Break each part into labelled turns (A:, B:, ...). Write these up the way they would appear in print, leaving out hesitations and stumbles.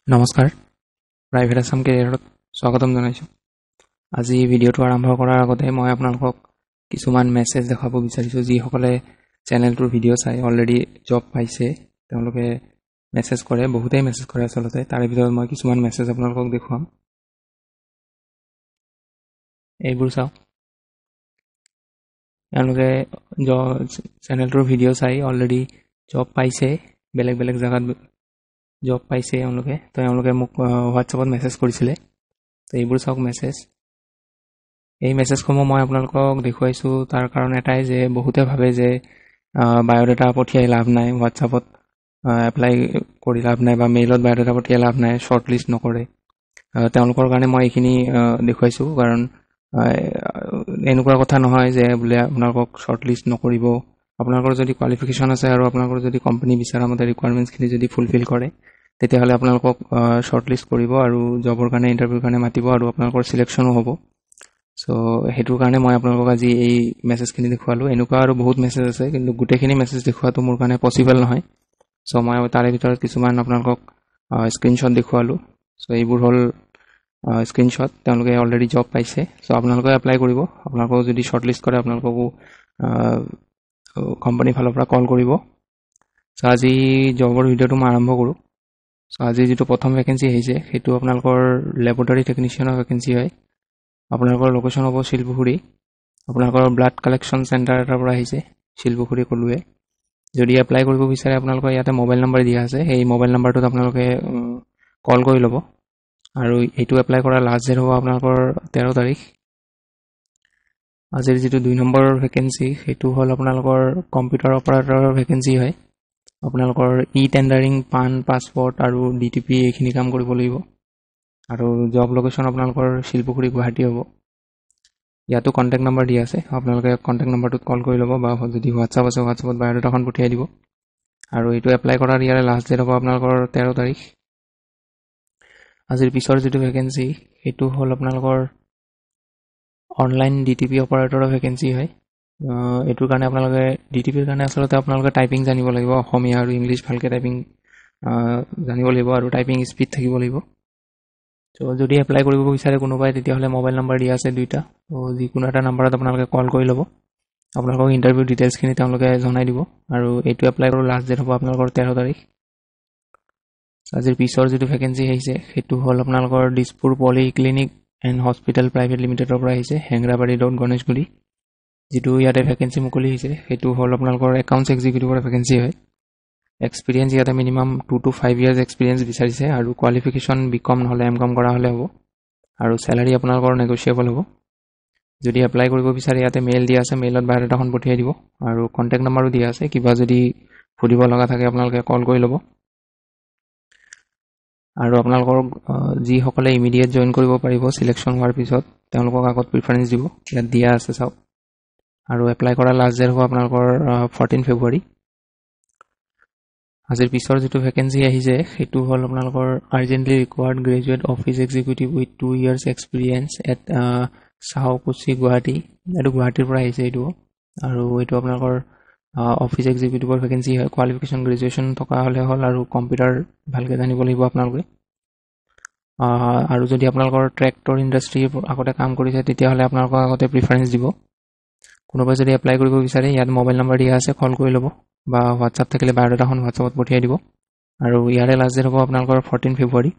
A: নমস্কাৰ, প্ৰাইভেট আছাম কেৰিয়াৰত স্বাগতম জনাইছোঁ। আজি ভিডিঅ'টো আৰম্ভ কৰাৰ আগতে মই আপোনালোকক কিছুমান মেছেজ দেখাব বিচাৰিছোঁ। যিসকলে চেনেলটোৰ ভিডিঅ' চাই অলৰেডি জব পাইছে তেওঁলোকে মেছেজ কৰে, বহুতেই মেছেজ কৰে আচলতে। তাৰে ভিতৰত মই কিছুমান মেছেজ আপোনালোকক দেখুৱাম। এইবোৰ চাওক, তেওঁলোকে চেনেলটোৰ ভিডিঅ' চাই অলৰেডি জব পাইছে, বেলেগ বেলেগ জেগাত জব পাইছে তেওঁলোকে মোক হোৱাটছআপত মেছেজ কৰিছিলে। তো এইবোৰ চাওক মেছেজ। এই মেছেজসমূহ মই আপোনালোকক দেখুৱাইছোঁ তাৰ কাৰণ এটাই যে বহুতে ভাবে যে বায়'ডাটা পঠিয়াই লাভ নাই, হোৱাটছআপত এপ্লাই কৰি লাভ নাই বা মেইলত বায়'ডাটা পঠিয়াই লাভ নাই, শ্বৰ্ট লিষ্ট নকৰে। তেওঁলোকৰ কাৰণে মই এইখিনি দেখুৱাইছোঁ। কাৰণ এনেকুৱা কথা নহয় যে বোলে আপোনালোকক শ্বৰ্ট লিষ্ট নকৰিব। আপোনালোকৰ যদি কোৱালিফিকেশ্যন আছে আৰু আপোনালোকৰ যদি কোম্পানী বিচৰা মতে ৰিকুৱাৰমেণ্টছখিনি যদি ফুলফিল কৰে, তেতিয়াহ'লে আপোনালোকক শ্বৰ্ট লিষ্ট কৰিব আৰু জবৰ কাৰণে ইণ্টাৰভিউৰ কাৰণে মাতিব আৰু আপোনালোকৰ চিলেকশ্যনো হ'ব। চ' সেইটোৰ কাৰণে মই আপোনালোকক আজি এই মেছেজখিনি দেখুৱালোঁ। এনেকুৱা আৰু বহুত মেছেজ আছে, কিন্তু গোটেইখিনি মেছেজ দেখুৱাটো মোৰ কাৰণে পচিবল নহয়। চ' মই তাৰে ভিতৰত কিছুমান আপোনালোকক স্ক্ৰীনশ্বট দেখুৱালোঁ। চ' এইবোৰ হ'ল স্ক্ৰীনশ্বট। তেওঁলোকে অলৰেডি জব পাইছে। চ' আপোনালোকে এপ্লাই কৰিব। আপোনালোকক যদি শ্বৰ্ট লিষ্ট কৰে আপোনালোককো কোম্পানীৰ ফালৰ পৰা কল কৰিব। চ' আজি জবৰ ভিডিঅ'টো মই আৰম্ভ কৰোঁ। চ' আজি যিটো প্ৰথম ভেকেঞ্চি আহিছে সেইটো আপোনালোকৰ লেবৰেটৰী টেকনিচিয়ানৰ ভেকেঞ্চি হয়। আপোনালোকৰ লোকেশ্যন হ'ব শিলপুখুৰী। আপোনালোকৰ ব্লাড কালেকশ্যন চেণ্টাৰ এটাৰ পৰা আহিছে, শিলপুখুৰী ক'লোৱে। যদি এপ্লাই কৰিব বিচাৰে আপোনালোকৰ ইয়াতে মোবাইল নম্বৰ দিয়া আছে, সেই মোবাইল নম্বৰটোত আপোনালোকে কল কৰি ল'ব। আৰু এইটো এপ্লাই কৰাৰ লাষ্ট ডেট হ'ব আপোনালোকৰ 13 তাৰিখ। আজিৰ যিটো 2 নম্বৰ ভেকেঞ্চি সেইটো হ'ল আপোনালোকৰ কম্পিউটাৰ অপাৰেটৰৰ ভেকেঞ্চি হয়। আপোনালোকৰ টেণ্ডাৰিং, পান, পাছপৰ্ট আৰু DTP এইখিনি কাম কৰিব লাগিব। আৰু জব লোকেশ্যন আপোনালোকৰ শিলপুখুৰী, গুৱাহাটী হ'ব। ইয়াতো কণ্টেক্ট নম্বৰ দিয়া আছে, আপোনালোকে কণ্টেক্ট নম্বৰটোত কল কৰি ল'ব বা যদি হোৱাটছআপ আছে হোৱাটছআপত বায়'ডাটাখন পঠিয়াই দিব। আৰু এইটো এপ্লাই কৰাৰ ইয়াৰে লাষ্ট ডেট হ'ব আপোনালোকৰ 13 তাৰিখ। আজিৰ পিছৰ যিটো ভেকেঞ্চি সেইটো হ'ল আপোনালোকৰ অনলাইন DTP অপাৰেটৰৰ ভেকেঞ্চি হয়। এইটোৰ কাৰণে আপোনালোকে DTPৰ কাৰণে আচলতে আপোনালোকে টাইপিং জানিব লাগিব, অসমীয়া আৰু ইংলিছ ভালকৈ টাইপিং জানিব লাগিব আৰু টাইপিং স্পীড থাকিব লাগিব। ত' যদি এপ্লাই কৰিব বিচাৰে কোনোবাই তেতিয়াহ'লে মোবাইল নম্বৰ দিয়া আছে 2টা। ত' যিকোনো এটা নম্বৰত আপোনালোকে কল কৰি ল'ব। আপোনালোকক ইণ্টাৰভিউ ডিটেইলছখিনি তেওঁলোকে জনাই দিব। আৰু এইটো এপ্লাই কৰাৰ লাষ্ট ডেট হ'ব আপোনালোকৰ 13 তাৰিখ। আজিৰ পিছৰ যিটো ভেকেঞ্চি আহিছে সেইটো হ'ল আপোনালোকৰ দিছপুৰ পলি ক্লিনিক এণ্ড হস্পিটেল প্ৰাইভেট লিমিটেডৰ পৰা আহিছে, হেংৰাবাৰী ৰোড, গণেশগুৰি। যিটো ইয়াতে ভেকেঞ্চি মুকলি হৈছে সেইটো হ'ল আপোনালোকৰ একাউণ্টছ এক্সিকিউটিভৰ ভেকেঞ্চি হয়। এক্সপিৰিয়েঞ্চ ইয়াতে মিনিমাম 2 to 5 years এক্সপিৰিয়েঞ্চ বিচাৰিছে আৰু কোৱালিফিকেশ্যন BCom নহ'লে MCom কৰা হ'লে হ'ব। আৰু চেলাৰী আপোনালোকৰ নেগচিয়েবল হ'ব। যদি এপ্লাই কৰিব বিচাৰে ইয়াতে মেইল দিয়া আছে, মেইলত বায়'ডাটাখন পঠিয়াই দিব আৰু কণ্টেক্ট নম্বৰো দিয়া আছে। কিবা যদি সুধিব লগা থাকে আপোনালোকে কল কৰি ল'ব। আৰু আপোনালোকৰ যিসকলে ইমিডিয়েট জইন কৰিব পাৰিব চিলেকশ্যন হোৱাৰ পিছত তেওঁলোকক আগত প্ৰিফাৰেঞ্চ দিব, ইয়াত দিয়া আছে চাওক। আৰু এপ্লাই কৰাৰ লাষ্ট ডেট হ'ব আপোনালোকৰ 14 ফেব্ৰুৱাৰী। আজিৰ পিছৰ যিটো ভেকেঞ্চি আহিছে সেইটো হ'ল আপোনালোকৰ urgently required graduate office executive with 2 years experience at Saukuchi, Guwahati. এইটো গুৱাহাটীৰ পৰা আহিছে এইটো। আৰু এইটো আপোনালোকৰ অফিচ এক্সিকিউটিভৰ ভেকেঞ্চি হয়। কোৱালিফিকেশ্যন গ্ৰেজুৱেশ্যন থকা হ'লে হ'ল আৰু কম্পিউটাৰ ভালকৈ জানিব লাগিব আপোনালোকে। আৰু যদি আপোনালোকৰ ট্ৰেক্টৰ ইণ্ডাষ্ট্ৰী আগতে কাম কৰিছে তেতিয়াহ'লে আপোনালোকক আগতে প্ৰিফাৰেঞ্চ দিব। কোনোবাই যদি এপ্লাই কৰিব বিচাৰে ইয়াত মোবাইল নম্বৰ দিয়া আছে, কল কৰি ল'ব বা হোৱাটছআপ থাকিলে বায়'ডাটাখন হোৱাটছআপত পঠিয়াই দিব। আৰু ইয়াৰে লাষ্ট ডেট হ'ব আপোনালোকৰ 14 ফেব্ৰুৱাৰী।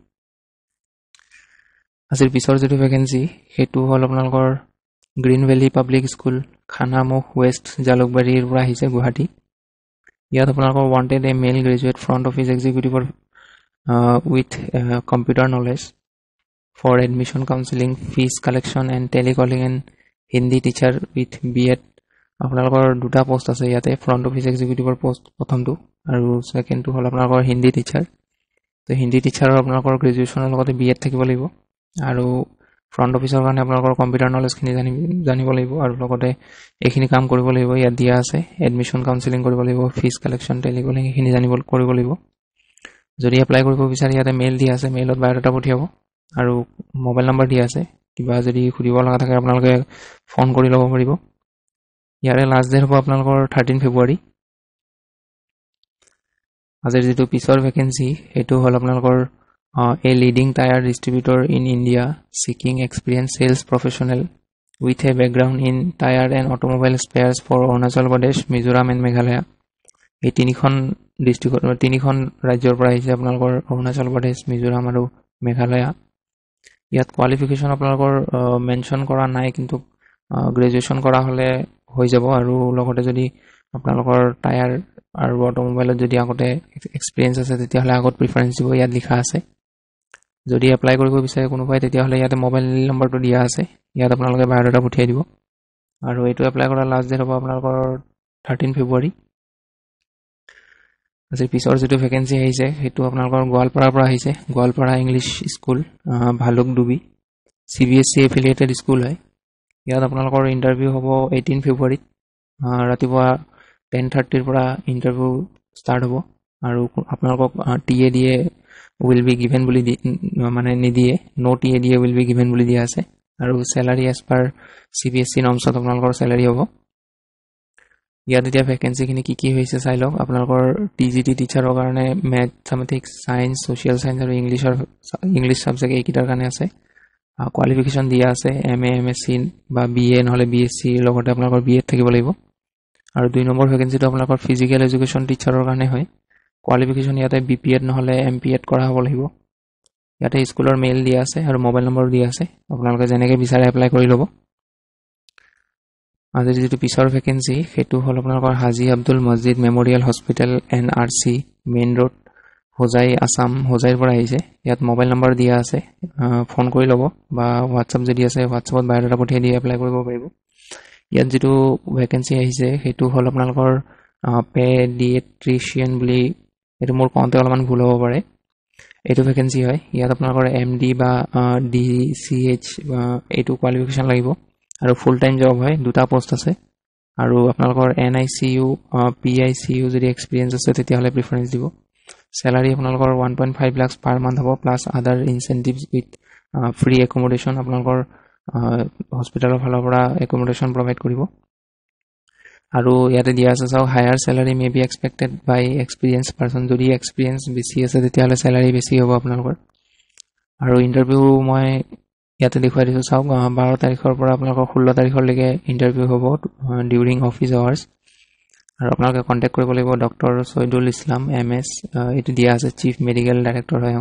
A: আজিৰ পিছৰ যিটো ভেকেঞ্চি সেইটো হ'ল আপোনালোকৰ Green Valley Public School, Khanamukh west, জালুকবাৰীৰ পৰা আহিছে, গুৱাহাটী। ইয়াত আপোনালোকৰ wanted a male graduate front office এক্সিকিউটিভৰ with computer knowledge for admission counselling, fees collection and telecalling and Hindi teacher with BEd। আপোনালোকৰ 2টা পোষ্ট আছে ইয়াতে, ফ্ৰণ্ট অফিচ এক্সিকিউটিভৰ পোষ্ট প্ৰথমটো আৰু ছেকেণ্ডটো হ'ল আপোনালোকৰ হিন্দী টিচাৰ। তো হিন্দী টিচাৰৰ আপোনালোকৰ গ্ৰেজুৱেশ্যনৰ লগতে BEd থাকিব লাগিব। আৰু ফ্ৰণ্ট অফিচৰ কাৰণে আপোনালোকৰ কম্পিউটাৰ নলেজখিনি জানিব লাগিব আৰু লগতে এইখিনি কাম কৰিব লাগিব। ইয়াত দিয়া আছে এডমিশ্যন কাউন্সিলিং কৰিব লাগিব, ফিজ কালেকশ্যন, টেলিকলিং এইখিনি কৰিব লাগিব। যদি এপ্লাই কৰিব বিচাৰে ইয়াতে মেইল দিয়া আছে, মেইলত বায়'ডাটা পঠিয়াব আৰু মোবাইল নম্বৰ দিয়া আছে। কিবা যদি সুধিব লগা থাকে আপোনালোকে ফোন কৰি ল'ব পাৰিব। ইয়াৰে লাষ্ট ডেট হ'ব আপোনালোকৰ 13 ফেব্ৰুৱাৰী। আজিৰ যিটো পিছৰ ভেকেঞ্চি সেইটো হ'ল আপোনালোকৰ A leading tire distributor in India seeking experienced sales professional with a background in tire and automobile spares for Arunachal Pradesh, Mizoram and Meghalaya. এই তিনিখন ৰাজ্যৰ পৰা আহিছে আপোনালোকৰ অৰুণাচল প্ৰদেশ, মিজোৰাম আৰু মেঘালয়া। ইয়াত কোৱালিফিকেশ্যন আপোনালোকৰ মেনশ্যন কৰা নাই, কিন্তু গ্ৰেজুৱেশ্যন কৰা হ'লে হৈ যাব। আৰু লগতে যদি আপোনালোকৰ টায়াৰ আৰু অট'মোবাইলত যদি আগতে এক্সপিৰিয়েঞ্চ আছে তেতিয়াহ'লে আগত প্ৰিফাৰেঞ্চ দিব, ইয়াত লিখা আছে। যদি এপ্লাই কৰিব বিচাৰে কোনোবাই তেতিয়াহ'লে ইয়াতে মোবাইল নম্বৰটো দিয়া আছে, ইয়াত আপোনালোকে বায়'ডাটা পঠিয়াই দিব। আৰু এইটো এপ্লাই কৰাৰ লাষ্ট ডেট হ'ব আপোনালোকৰ 13 ফেব্ৰুৱাৰী। আজি পিছৰ যিটো ভেকেঞ্চি আহিছে সেইটো আপোনালোকৰ গোৱালপাৰাৰ পৰা আহিছে। গোৱালপাৰা ইংলিছ স্কুল, ভালুক ডুবি, CBSE এফিলিয়েটেড স্কুল হয়। ইয়াত আপোনালোকৰ ইণ্টাৰভিউ হ'ব 18 ফেব্ৰুৱাৰীত। ৰাতিপুৱা 10:30 পৰা ইণ্টাৰভিউ ষ্টাৰ্ট হ'ব। আৰু আপোনালোকক TADA উইল বি গিভেন বুলি মানে নিদিয়ে, ন' TADA উইল বি গিভেন বুলি দিয়া আছে। আৰু চেলাৰী এজ পাৰ CBSE নৰ্মছত আপোনালোকৰ চেলাৰী হ'ব। ইয়াত এতিয়া ভেকেঞ্চিখিনি কি হৈছে চাই লওক। আপোনালোকৰ TGT টিচাৰৰ কাৰণে মেথমেটিক্স, ছায়েন্স, ছ'চিয়েল ছায়েন্স আৰু ইংলিছ ছাবজেক্ট এইকেইটাৰ কাৰণে আছে। কোৱালিফিকেশ্যন দিয়া আছে MA, MSc বা BA নহ'লে BSc লগতে আপোনালোকৰ BEd থাকিব লাগিব। আৰু 2 নম্বৰ ভেকেঞ্চিটো আপোনালোকৰ ফিজিকেল এডুকেশ্যন টিচাৰৰ কাৰণে হয়। কোৱালিফিকেশ্যন ইয়াতে BPEd নহ'লে MPEd কৰা হ'ব লাগিব। ইয়াতে স্কুলৰ মেইল দিয়া আছে আৰু মোবাইল নম্বৰ দিয়া আছে, আপোনালোকে যেনেকৈ বিচাৰে এপ্লাই কৰি ল'ব। আজিৰ যিটো পিছৰ ভেকেঞ্চি সেইটো হ'ল আপোনালোকৰ হাজী আব্দুল মছজিদ memorial hospital NRC, main road, Hojai, Assam. হোজাইৰ পৰা আহিছে। ইয়াত মোবাইল নম্বৰ দিয়া আছে, ফোন কৰি ল'ব বা হোৱাটছআপ যদি আছে হোৱাটছআপত বায়'ডাটা পঠিয়াই দি এপ্লাই কৰিব পাৰিব। ইয়াত যিটো ভেকেঞ্চি আহিছে সেইটো হ'ল আপোনালোকৰ পেডিয়েট্ৰিচিয়ান বুলি, এইটো মোৰ কওঁতে অলপমান ভুল হ'ব পাৰে, এইটো ভেকেঞ্চি হয়। ইয়াত আপোনালোকৰ MD বা DCH এইটো কোৱালিফিকেশ্যন লাগিব আৰু ফুল টাইম জব হয়। 2টা পোষ্ট আছে। আৰু আপোনালোকৰ NICU, PICU যদি এক্সপিৰিয়েঞ্চ আছে তেতিয়াহ'লে প্ৰিফাৰেঞ্চ দিব। চেলাৰী আপোনালোকৰ 1.5 লাখ পাৰ মান্থ হ'ব, প্লাছ আদাৰ ইনচেণ্টিভছ উইথ ফ্ৰী একমোডেশ্যন। আপোনালোকৰ হস্পিটেলৰ ফালৰ পৰা একমোডেশ্যন প্ৰভাইড কৰিব। আৰু ইয়াতে দিয়া আছে চাওক, higher salary may be expected by experience person. যদি এক্সপিৰিয়েঞ্চ বেছি আছে তেতিয়াহ'লে চেলাৰী বেছি হ'ব আপোনালোকৰ। আৰু ইণ্টাৰভিউ মই ইয়াতে দেখুৱাই দিছোঁ চাওক, 12 তাৰিখৰ পৰা আপোনালোকৰ 16 তাৰিখলৈকে ইণ্টাৰভিউ হ'ব ডিউৰিং অফিচ আৱাৰ্ছ। আৰু আপোনালোকে কণ্টেক্ট কৰিব লাগিব ডক্টৰ ছৈদুল ইছলাম MS, এইটো দিয়া আছে, চিফ মেডিকেল ডাইৰেক্টৰ হয়।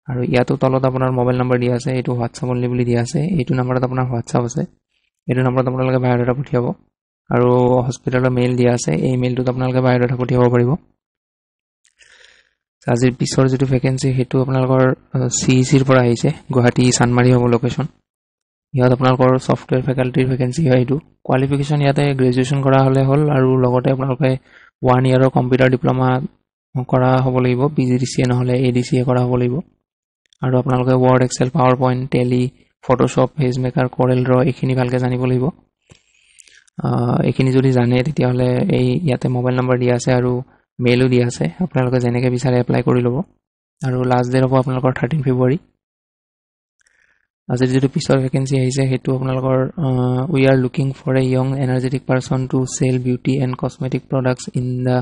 A: আৰু ইয়াতো তলত আপোনাৰ মোবাইল নম্বৰ দিয়া আছে, এইটো হোৱাটছআপ অনলি বুলি দিয়া আছে। এইটো নম্বৰত আপোনাৰ হোৱাটছআপ আছে, এইটো নম্বৰত আপোনালোকে বায়'ডাটা পঠিয়াব। আৰু হস্পিটেলৰ মেইল দিয়া আছে, এই মেইলটোত আপোনালোকে বায়'ডাটা পঠিয়াব পাৰিব। আজিৰ পিছৰ যিটো ভেকেঞ্চি সেইটো আপোনালোকৰ CECৰ পৰা আহিছে, গুৱাহাটী চানমাৰী হ'ব লোকেশ্যন। ইয়াত আপোনালোকৰ ছফ্টৱেৰ ফেকাল্টিৰ ভেকেঞ্চি হয়। এইটো কোৱালিফিকেশ্যন ইয়াতে গ্ৰেজুৱেশ্যন কৰা হ'লে হ'ল, আৰু লগতে আপোনালোকে 1 ইয়াৰৰ কম্পিউটাৰ ডিপ্ল'মা কৰা হ'ব লাগিব, PGDCA নহ'লে ADCA কৰা হ'ব লাগিব। আৰু আপোনালোকে Word, Excel, PowerPoint, Tally, Photoshop, PageMaker, CorelDRAW এইখিনি ভালকৈ জানিব লাগিব। এইখিনি যদি জানে তেতিয়াহ'লে এই ইয়াতে মোবাইল নম্বৰ দিয়া আছে আৰু মেইলো দিয়া আছে, আপোনালোকে যেনেকৈ বিচাৰে এপ্লাই কৰি ল'ব। আৰু লাষ্ট ডেট হ'ব আপোনালোকৰ 13 ফেব্ৰুৱাৰী। আজিৰ যিটো পিছৰ ভেকেঞ্চি আহিছে সেইটো আপোনালোকৰ we are looking for a young energetic person to sell beauty and cosmetic products in the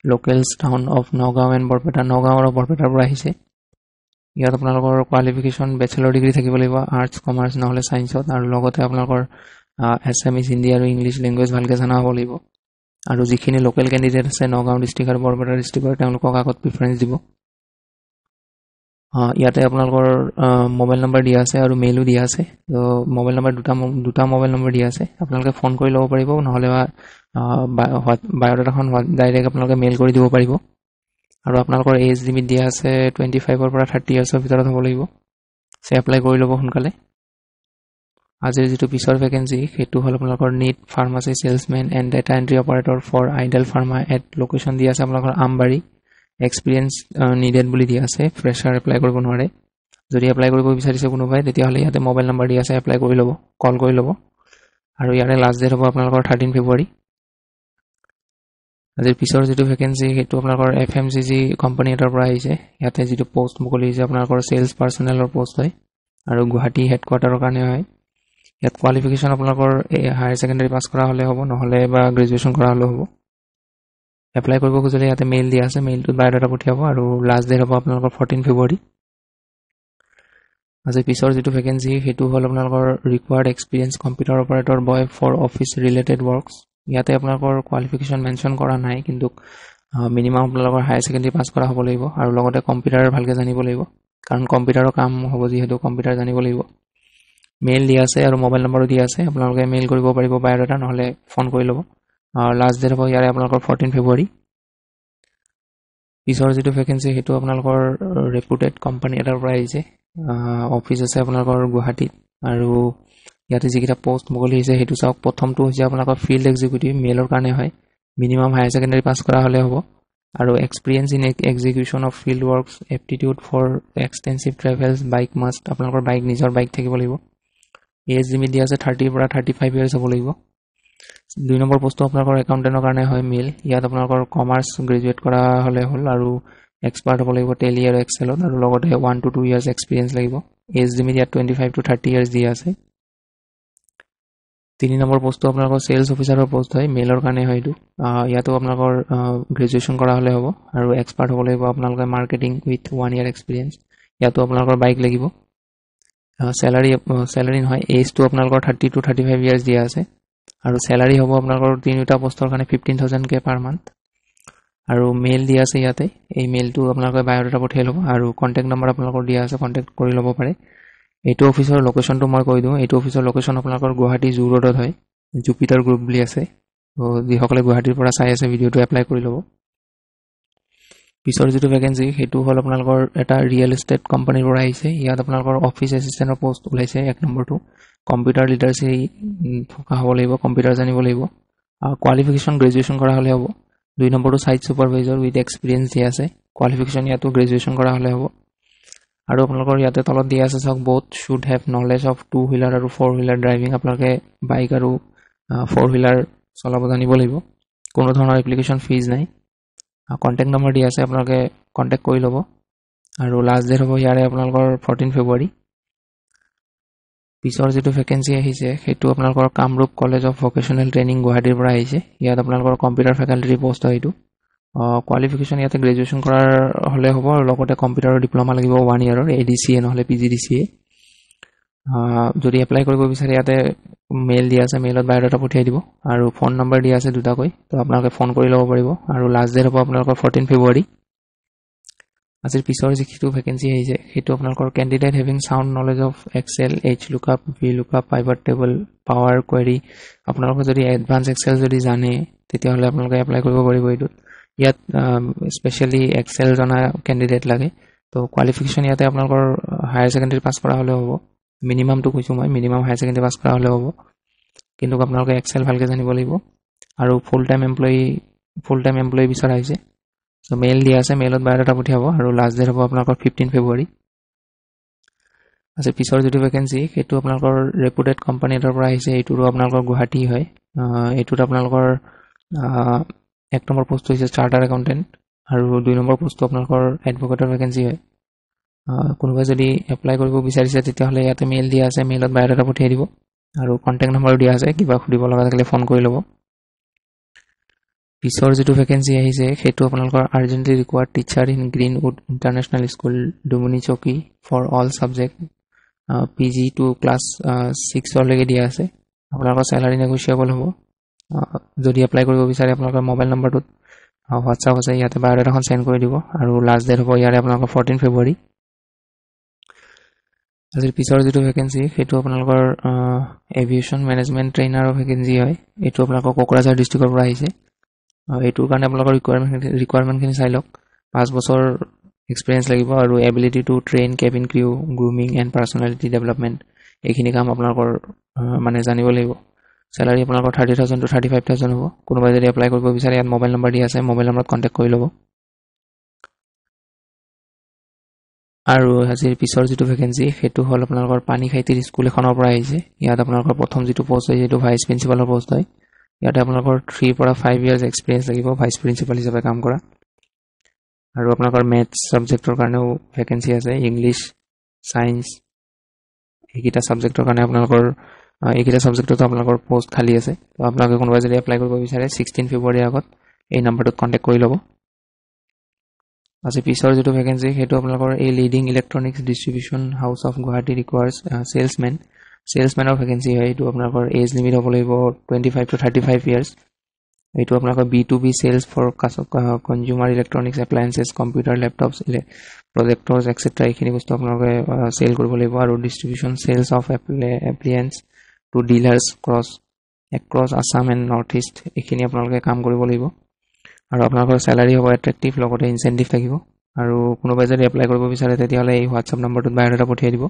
A: locals town of Nagaon and Barpeta. Nagaon আৰু বৰপেটাৰ পৰা আহিছে। ইয়াত আপোনালোকৰ কোৱালিফিকেশ্যন বেচেলৰ ডিগ্ৰী থাকিব লাগিব, আৰ্টছ, কমাৰ্চ নহ'লে ছায়েন্সত। আৰু লগতে আপোনালোকৰ এছামিজ, হিন্দী আৰু ইংলিছ লেংগুৱেজ ভালকৈ জনা হ'ব লাগিব। আৰু যিখিনি লোকেল কেণ্ডিডেট আছে নগাঁও ডিষ্ট্ৰিক্ট আৰু বৰপেটা ডিষ্ট্ৰিক্টৰ, তেওঁলোকক আগত প্ৰিফাৰেঞ্চ দিব। ইয়াতে আপোনালোকৰ মোবাইল নম্বৰ দিয়া আছে আৰু মেইলো দিয়া আছে। তো মোবাইল নম্বৰ দুটা মোবাইল নম্বৰ দিয়া আছে, আপোনালোকে ফোন কৰি ল'ব পাৰিব, নহ'লে বায়'ডাটাখন ডাইৰেক্ট আপোনালোকে মেইল কৰি দিব পাৰিব। আৰু আপোনালোকৰ এজ লিমিট দিয়া আছে 25 পৰা 30 ইয়াৰ্ছৰ ভিতৰত হ'ব লাগিব। এপ্লাই কৰি ল'ব সোনকালে। আজিৰ যিটো পিছৰ ভেকেঞ্চি সেইটো হ'ল আপোনালোকৰ need pharmacy salesmen and data entry operator for Ideal Pharma at location দিয়া আছে আপোনালোকৰ আমবাৰী। এক্সপিৰিয়েঞ্চ নিডেড বুলি দিয়া আছে, ফ্ৰেছাৰ এপ্লাই কৰিব নোৱাৰে। যদি এপ্লাই কৰিব বিচাৰিছে কোনোবাই তেতিয়াহ'লে ইয়াতে মোবাইল নম্বৰ দিয়া আছে, এপ্লাই কৰি ল'ব, কল কৰি ল'ব। আৰু ইয়াৰে লাষ্ট ডেট হ'ব আপোনালোকৰ 13 ফেব্ৰুৱাৰী। আজিৰ পিছৰ যিটো ভেকেঞ্চি সেইটো আপোনালোকৰ FMCG কোম্পানী এটাৰ পৰা আহিছে। ইয়াতে যিটো পোষ্ট মুকলি হৈছে আপোনালোকৰ চেলছ পাৰ্চনেলৰ পোষ্ট হয় আৰু গুৱাহাটী হেডকোৱাৰ্টাৰৰ কাৰণে হয়। ইয়াত কোৱালিফিকেশ্যন আপোনালোকৰ হায়াৰ ছেকেণ্ডেৰী পাছ কৰা হ'লে হ'ব, নহ'লে বা গ্ৰেজুৱেশ্যন কৰা হ'লেও হ'ব। এপ্লাই কৰিব খুজিলে ইয়াতে মেইল দিয়া আছে, মেইলটোত বায়'ডাটা পঠিয়াব। আৰু লাষ্ট ডেট হ'ব আপোনালোকৰ 14 ফেব্ৰুৱাৰী। আজি পিছৰ যিটো ভেকেন্সি সেইটো হ'ল আপোনালোকৰ required experience computer operator boy for office related works ইয়াতে আপোনালোকৰ কোৱালিফিকেশ্যন মেনশ্যন কৰা নাই কিন্তু মিনিমাম আপোনালোকৰ হায়াৰ ছেকেণ্ডেৰী পাছ কৰা হ'ব লাগিব আৰু লগতে কম্পিউটাৰ ভালকৈ জানিব লাগিব কাৰণ কম্পিউটাৰৰ কাম হ'ব যিহেতু কম্পিউটাৰ জানিব লাগিব মেইল দিয়া আছে আৰু মোবাইল নম্বৰো দিয়া আছে আপোনালোকে মেইল কৰিব পাৰিব বায়'ডাটা নহ'লে ফোন কৰি ল'ব লাষ্ট ডেট হ'ব ইয়াৰে আপোনালোকৰ 14 ফেব্ৰুৱাৰী পিছৰ যিটো ভেকেন্সি সেইটো আপোনালোকৰ ৰেপুটেড কোম্পানী এটাৰ পৰা আহিছে অফিচ আছে আপোনালোকৰ গুৱাহাটীত আৰু ইয়াতে যিকেইটা পোষ্ট মুকলি হৈছে সেইটো চাওক প্ৰথমটো হৈছে আপোনালোকৰ ফিল্ড এক্সিকিউটিভ মেইলৰ কাৰণে হয় মিনিমাম হায়াৰ ছেকেণ্ডেৰী পাছ কৰা হ'লে হ'ব আৰু experience in execution of field works aptitude for extensive travels bike must আপোনালোকৰ বাইক নিজৰ বাইক থাকিব লাগিব এজ লিমিট দিয়া আছে 30 পৰা 35 ইয়াৰ্ছ হ'ব লাগিব 2 নম্বৰ পোষ্টটো আপোনালোকৰ একাউণ্টেণ্টৰ কাৰণে হয় মেইল ইয়াত আপোনালোকৰ কমাৰ্চ গ্ৰেজুৱেট কৰা হ'লে হ'ল আৰু এক্সপাৰ্ট হ'ব লাগিব টেলি আৰু এক্সেলত আৰু লগতে 1 to 2 ইয়াৰ্ছ এক্সপিৰিয়েন্স লাগিব এজ লিমিট ইয়াত 25 to 30 ইয়াৰ্ছ দিয়া আছে 3 নম্বৰ পোষ্টটো আপোনালোকৰ সেলছ অফিচাৰৰ পোষ্ট হয় মেইলৰ কাৰণে হয় এইটো ইয়াতো আপোনালোকৰ গ্ৰেজুৱেশ্যন কৰা হ'লে হ'ব আৰু এক্সপাৰ্ট হ'ব লাগিব আপোনালোকে মাৰ্কেটিং উইথ 1 ইয়াৰ এক্সপিৰিয়েন্স ইয়াতো আপোনালোকৰ বাইক লাগিব স্যালাৰি নহয় এজটো আপোনালোকৰ 30 to 35 ইয়াৰ্ছ দিয়া আছে আৰু স্যালাৰি হ'ব আপোনালোকৰ তিনিটা পোষ্টৰ কাৰণে 15000 কে পাৰ মান্থ আৰু মেইল দিয়া আছে ইয়াতে এই মেইলটো আপোনালোকে বায়'ডাটা পঠিয়াই ল'ব আৰু কন্টাক্ট নম্বৰ আপোনালোকৰ দিয়া আছে কন্টাক্ট কৰি ল'ব পাৰে এইটো অফিচৰ লোকেশ্যনটো মই কৈ দিওঁ এইটো অফিচৰ লোকেশ্যন আপোনালোকৰ গুৱাহাটী জু ৰোডত হয় জুপিটাৰ গ্ৰুপ বুলি আছে যিসকলে গুৱাহাটীৰ পৰা চাই আছে ভিডিঅ'টো এপ্লাই কৰি ল'ব পিছৰ যিটো ভেকেন্সি সেইটো হ'ল আপোনালোকৰ এটা ৰিয়েল এষ্টেট কোম্পানীৰ পৰা আহিছে ইয়াত আপোনালোকৰ অফিচ এছিষ্টেণ্টৰ পোষ্ট ওলাইছে 1 নম্বৰটো কম্পিউটাৰ লিটাৰেচি থকা হ'ব লাগিব কম্পিউটাৰ জানিব লাগিব কোৱালিফিকেশ্যন গ্ৰেজুৱেশ্যন কৰা হ'লে হ'ব 2 নম্বৰটো সাইট সুপাৰভাইজাৰ উইথ এক্সপিৰিয়েন্স দিয়া আছে কোৱালিফিকেশ্যন ইয়াতো গ্ৰেজুৱেশ্যন কৰা হ'লে হ'ব আৰু আপোনালোকৰ ইয়াতে তলত দিয়া আছে চাওক both should have knowledge of 2 wheeler আৰু 4 হুইলাৰ ড্ৰাইভিং আপোনালোকে বাইক আৰু 4 হুইলাৰ চলাব জানিব লাগিব কোনো ধৰণৰ এপ্লিকেশ্যন ফিজ নাই কন্টাক্ট নম্বৰ দিয়া আছে আপোনালোকে কন্টাক্ট কৰি ল'ব আৰু লাষ্ট ডেট হ'ব ইয়াৰে আপোনালোকৰ 14 ফেব্ৰুৱাৰী পিছৰ যিটো ভেকেন্সি আহিছে সেইটো আপোনালোকৰ Kamrup college of vocational training গুৱাহাটীৰ পৰা আহিছে ইয়াত আপোনালোকৰ কম্পিউটাৰ ফেকাল্টি পোষ্ট হয় এইটো কোৱালিফিকেশ্যন ইয়াতে গ্ৰেজুৱেশ্যন কৰাৰ হ'লে হ'ব আৰু লগতে কম্পিউটাৰৰ ডিপ্ল'মা লাগিব 1 ইয়াৰৰ ADCA নহ'লে PGDCA যদি এপ্লাই কৰিব বিচাৰে ইয়াতে মেইল দিয়া আছে মেইলত বায়'ডাটা পঠিয়াই দিব আৰু ফোন নম্বৰ দিয়া আছে দুটাকৈ তো আপোনালোকে ফোন কৰি ল'ব পাৰিব আৰু লাষ্ট ডেট হ'ব আপোনালোকৰ 14 ফেব্ৰুৱাৰী আজিৰ পিছৰ যিটো ভেকেন্সি আহিছে সেইটো আপোনালোকৰ candidate having sound knowledge of Excel HLOOKUP VLOOKUP pivot table power query আপোনালোকে যদি এডভান্স এক্সেল যদি জানে তেতিয়াহ'লে আপোনালোকে এপ্লাই কৰিব পাৰিব এইটো ইয়াত স্পেচিয়ালি এক্সেল জনা কেণ্ডিডেট লাগে তো কোৱালিফিকেশ্যন ইয়াতে আপোনালোকৰ হায়াৰ ছেকেণ্ডেৰী পাছ কৰা হ'লে হ'ব মিনিমামটো কৈছোঁ মই মিনিমাম হায়াৰ ছেকেণ্ডেৰী পাছ কৰা হ'লে হ'ব কিন্তু আপোনালোকে এক্সেল ভালকৈ জানিব লাগিব আৰু ফুল টাইম এমপ্লয়ি বিচৰা হৈছে তো মেইল দিয়া আছে মেইলত বায়'ডাটা পঠিয়াব আৰু লাষ্ট ডেট হ'ব আপোনালোকৰ 15 ফেব্ৰুৱাৰী আছে পিছৰ যিটো ভেকেন্সি সেইটো আপোনালোকৰ ৰেপুটেড কোম্পানী এটাৰ পৰা আহিছে এইটোৰো আপোনালোকৰ গুৱাহাটী হয় এইটোত আপোনালোকৰ 1 নম্বৰ পোষ্ট হৈছে চাৰ্টাৰ একাউণ্টেণ্ট আৰু 2 নম্বৰ পোষ্টটো আপোনালোকৰ এডভোকেটৰ ভেকেন্সি হয় কোনোবাই যদি এপ্লাই কৰিব বিচাৰিছে তেতিয়াহ'লে ইয়াতে মেইল দিয়া আছে মেইলত বায়'ডাটা পঠিয়াই দিব আৰু কন্টাক্ট নম্বৰ দিয়া আছে কিবা সুধিব লগা থাকিলে ফোন কৰি ল'ব পিছৰ যিটো ভেকেন্সি আহিছে সেইটো আপোনালোকৰ urgently required teacher in Greenwood International School Dumuni Chowki for all subject PG to class 6 লৈকে দিয়া আছে আপোনালোকৰ স্যালাৰি নেগোচিয়েবল হ'ব যদি এপ্লাই কৰিব বিচাৰে আপোনালোকৰ মোবাইল নম্বৰটোত হোৱাটছআপ আছে ইয়াতে বায়'ডাটাখন সেন্ড কৰি দিব আৰু লাষ্ট ডেট হ'ব ইয়াৰে আপোনালোকৰ 14 ফেব্ৰুৱাৰী আজিৰ পিছৰ যিটো ভেকেন্সি সেইটো আপোনালোকৰ এভিয়েশ্যন মেনেজমেণ্ট ট্ৰেইনাৰৰ ভেকেন্সি হয় এইটো আপোনালোকৰ কোকৰাঝাৰ ডিষ্ট্ৰিক্টৰ পৰা আহিছে এইটোৰ কাৰণে আপোনালোকৰ ৰিকুৱাৰমেণ্টখিনি চাই লওক 5 বছৰ এক্সপিৰিয়েন্স লাগিব আৰু ability to train cabin crew grooming and personality development এইখিনি কাম আপোনালোকৰ মানে জানিব লাগিব স্যালাৰি আপোনালোকৰ 30,000 to 35,000 হ'ব কোনোবাই যদি এপ্লাই কৰিব বিচাৰে ইয়াত মোবাইল নম্বৰ দিয়া আছে মোবাইল নম্বৰত কন্টাক্ট কৰি ল'ব আৰু আজিৰ পিছৰ যিটো ভেকেন্সি সেইটো হ'ল আপোনালোকৰ পানীখাইতিৰ স্কুল এখনৰ পৰা আহিছে ইয়াত আপোনালোকৰ প্ৰথম যিটো পোষ্ট হয় সেইটো ভাইচ প্ৰিন্সিপালৰ পোষ্ট হয় ইয়াতে আপোনালোকৰ 3 পৰা 5 ইয়াৰ্ছ এক্সপিৰিয়েন্স লাগিব ভাইচ প্ৰিন্সিপাল হিচাপে কাম কৰা আৰু আপোনালোকৰ মেথছ সাবজেক্টৰ কাৰণেও ভেকেন্সি আছে ইংলিছ সায়েন্স এইকেইটা সাবজেক্টৰ কাৰণে আপোনালোকৰ এইকেইটা সাবজেক্টতো আপোনালোকৰ পোষ্ট খালি আছে তো আপোনালোকে কোনোবাই যদি এপ্লাই কৰিব বিচাৰে 16 ফেব্ৰুৱাৰীৰ আগত এই নম্বৰটোত কন্টাক্ট কৰি ল'ব আজি পিছৰ যেটো ভ্যাকেন্সি হেতু আপোনালোকৰ এই leading electronics distribution house of Guwahati requires সেলসম্যানৰ ভ্যাকেন্সি হয়। এইটো আপোনালোকৰ এজ লিমিট হ'ব লাগিব 25 to 35 ইয়াৰ্স। এইটো আপোনালোকৰ B2B sales for consumer electronics appliances computer laptops projectors etcetera এইখিনি বস্তু আপোনালোকে সেল কৰিব লাগিব আৰু distribution sales of appliance to dealers across Assam and North East এইখিনি আপোনালোকে কাম কৰিব লাগিব আৰু আপোনালোকৰ স্যালাৰি হ'ব এট্ৰাকটিভ লগতে ইনসেন্টিভ থাকিব আৰু কোনোবাই যদি এপ্লাই কৰিব বিচাৰে তেতিয়াহলে এই WhatsApp নম্বৰটোত বায়োডাটা পঠিয়াই দিব।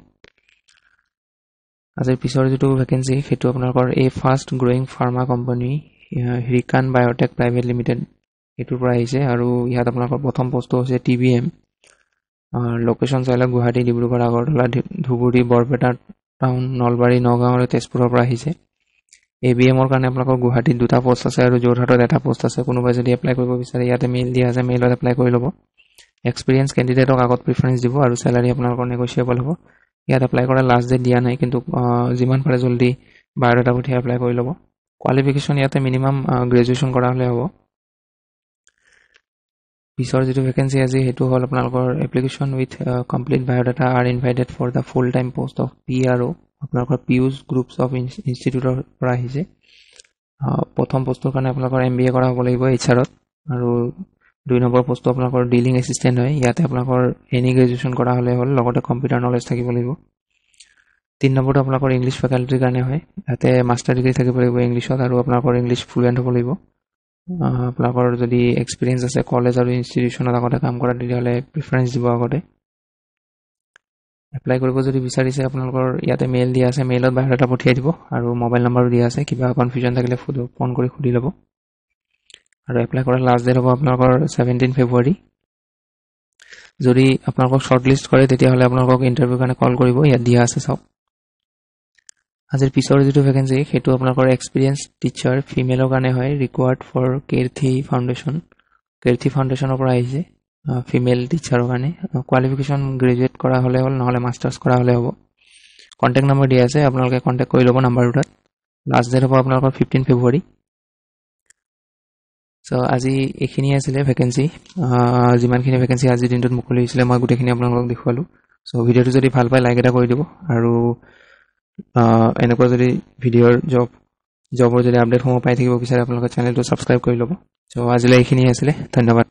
A: আজিৰ পিছৰ যেটো ভ্যাকেন্সি হেতু আপোনালোকৰ এই fast growing pharma company Hirikan Biotech Private Limited এটোৰ পৰা আহিছে আৰু ইয়াত আপোনালোকৰ প্ৰথম পোষ্ট হৈছে TBM লোকেশন চাইলা গুৱাহাটী ডিব্ৰুগড় আগৰতলা ধুবুৰী বৰপেটা টাউন নলবাৰী নগাঁও আৰু তেজপুৰৰ পৰা আহিছে। ABM ৰ কাৰণে আপোনালোকৰ গুৱাহাটীত দুটা পোষ্ট আছে আৰু যোৰহাটত এটা পোষ্ট আছে। কোনোবাই যদি এপ্লাই কৰিব বিচাৰে ইয়াতে মেইল দিয়া আছে, মেইলত এপ্লাই কৰি ল'ব। এক্সপেৰিয়েন্স ক্যান্ডিডেটক আগত প্ৰিফাৰেন্স দিব আৰু স্যালাৰি আপোনালোকৰ নেগোশিয়েবল হ'ব। ইয়াত এপ্লাই কৰা লাষ্ট ডেট দিয়া নাই, কিন্তু যিমান পাৰে জলদি বায়োডাটা পঠিয়াই এপ্লাই কৰি ল'ব। কোৱালিফিকেশন ইয়াতে মিনিমাম গ্ৰেজুৱেচন কৰা হলে হ'ব। পিছৰ যেটো ভ্যাকেন্সি আজি হেতু হল আপোনালোকৰ application with complete biodata are invited for the full time post of PRO আপোনালোকৰ পিউজ গ্ৰুপছ অফ ইনষ্টিটিউটৰ পৰা আহিছে। প্ৰথম পোষ্টৰ কাৰণে আপোনালোকৰ MBA কৰা হ'ব লাগিব HR ত আৰু 2 নম্বৰ পোষ্টটো আপোনালোকৰ ডিলিং এসিস্ট্যান্ট হয়। ইয়াতে আপোনালোকৰ এনি গ্ৰেজুৱেচন কৰা হলে হ'ল, লগতে কম্পিউটাৰ নলেজ থাকিব লাগিব। 3 নম্বৰটো আপোনালোকৰ ইংলিশ ফেকাল্টিৰ কাৰণে হয়। ইয়াতে মাষ্টাৰ ডিগ্ৰী থাকিব লাগিব ইংলিশত আৰু আপোনালোকৰ ইংলিশ ফ্লুয়েন্ট হ'ব লাগিব। আপোনালোকৰ যদি এক্সপেৰিয়েন্স আছে কলেজ আৰু ইনষ্টিটিউচনত আগতে কাম কৰা তেতিয়াহলে প্ৰিফাৰেন্স দিব আগতে। এপ্লাই কৰিব যদি বিচাৰিছে আপোনালোকৰ ইয়াতে মেইল দিয়া আছে, মেইলত বায়োডাটা পঠিয়াই দিব আৰু মোবাইল নম্বৰো দিয়া আছে। কিবা কনফিউজন থাকিলে ফোন কৰি সুধি ল'ব আৰু এপ্লাই কৰাৰ লাষ্ট ডেট হ'ব আপোনালোকৰ 17 ফেব্ৰুৱাৰী। যদি আপোনালোকক শৰ্টলিষ্ট কৰে তেতিয়াহলে আপোনালোকক ইন্টাৰভিউ কাৰণে কল কৰিব, ইয়াত দিয়া আছে সব। আজিৰ পিছৰ যেটো ভ্যাকেন্সি হেতু আপোনালোকৰ এক্সপেৰিয়েন্স টিচাৰ ফিমেলৰ কাৰণে হয়, ৰিকোয়াৰ্ড ফৰ কেৰ্থি ফাউণ্ডেশ্যনৰ পৰা আহিছে ফিমেল টিচাৰৰ কাৰণে। কোৱালিফিকেশন গ্ৰেজুৱেট কৰা হলে হ'ল, নহলে মাষ্টাৰ্স কৰা হলে হ'ব। কন্টাক্ট নম্বৰ দিয়া আছে, আপোনালোকে কন্টাক্ট কৰি ল'ব নম্বৰটোত। লাষ্ট ডেট হ'ব আপোনালোকৰ 15 ফেব্ৰুৱাৰী। সো আজি এইখিনি আছিল ভ্যাকেন্সি। যিমানখিনি ভ্যাকেন্সি আজিৰ দিনটোত মুকলি হৈছিল মই গোটেইখিনি আপোনালোকক দেখুৱালো। সো ভিডিওটো যদি ভাল পায় লাইক এটা কৰি দিব আৰু এনেকুৱা যদি ভিডিওৰ জবৰ যদি আপডেট সমূহ পাই থাকিব বিচাৰে আপোনালোকৰ চেনেলটো সাবস্ক্ৰাইব কৰি ল'ব। সো আজিলৈ এইখিনি আছিল, ধন্যবাদ।